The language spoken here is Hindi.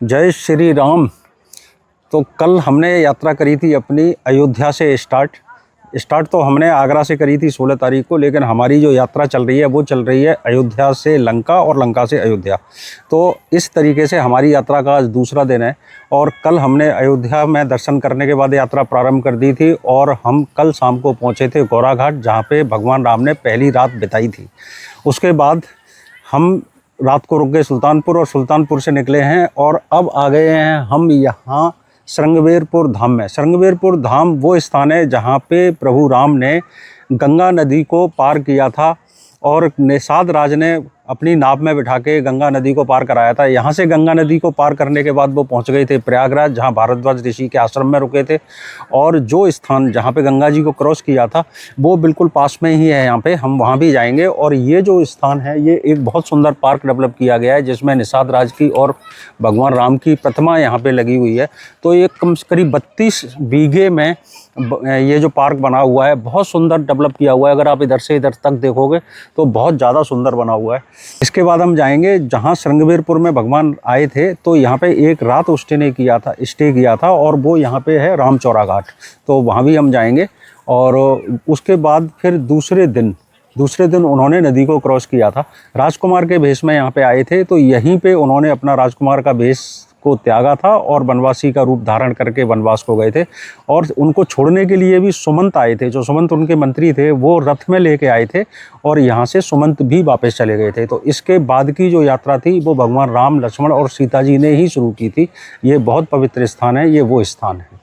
जय श्री राम। तो कल हमने यात्रा करी थी अपनी अयोध्या से स्टार्ट तो हमने आगरा से करी थी 16 तारीख को, लेकिन हमारी जो यात्रा चल रही है वो चल रही है अयोध्या से लंका और लंका से अयोध्या। तो इस तरीके से हमारी यात्रा का आज दूसरा दिन है और कल हमने अयोध्या में दर्शन करने के बाद यात्रा प्रारंभ कर दी थी और हम कल शाम को पहुँचे थे गौरा घाट, जहाँ पे भगवान राम ने पहली रात बिताई थी। उसके बाद हम रात को रुक गए सुल्तानपुर और सुल्तानपुर से निकले हैं और अब आ गए हैं हम यहाँ श्रृंगवेरपुर धाम में। श्रृंगवेरपुर धाम वो स्थान है जहाँ पे प्रभु राम ने गंगा नदी को पार किया था और निषाद राज ने अपनी नाव में बिठा के गंगा नदी को पार कराया था। यहाँ से गंगा नदी को पार करने के बाद वो पहुँच गए थे प्रयागराज, जहाँ भारद्वाज ऋषि के आश्रम में रुके थे। और जो स्थान जहाँ पे गंगा जी को क्रॉस किया था वो बिल्कुल पास में ही है, यहाँ पे हम वहाँ भी जाएंगे। और ये जो स्थान है ये एक बहुत सुंदर पार्क डेवलप किया गया है, जिसमें निषाद राज की और भगवान राम की प्रतिमा यहाँ पे लगी हुई है। तो ये करीब 32 बीघे में ये जो पार्क बना हुआ है बहुत सुंदर डेवलप किया हुआ है। अगर आप इधर से इधर तक देखोगे तो बहुत ज़्यादा सुंदर बना हुआ है। इसके बाद हम जाएंगे जहाँ श्रृंगवेरपुर में भगवान आए थे, तो यहाँ पे एक रात स्टे किया था और वो यहाँ पे है रामचौरा घाट, तो वहाँ भी हम जाएंगे। और उसके बाद फिर दूसरे दिन उन्होंने नदी को क्रॉस किया था। राजकुमार के भेष में यहाँ पे आए थे, तो यहीं पे उन्होंने अपना राजकुमार का भेष को त्यागा था और वनवासी का रूप धारण करके वनवास को गए थे। और उनको छोड़ने के लिए भी सुमंत आए थे, जो सुमंत उनके मंत्री थे वो रथ में लेके आए थे और यहाँ से सुमंत भी वापस चले गए थे। तो इसके बाद की जो यात्रा थी वो भगवान राम, लक्ष्मण और सीता जी ने ही शुरू की थी। ये बहुत पवित्र स्थान है, ये वो स्थान है।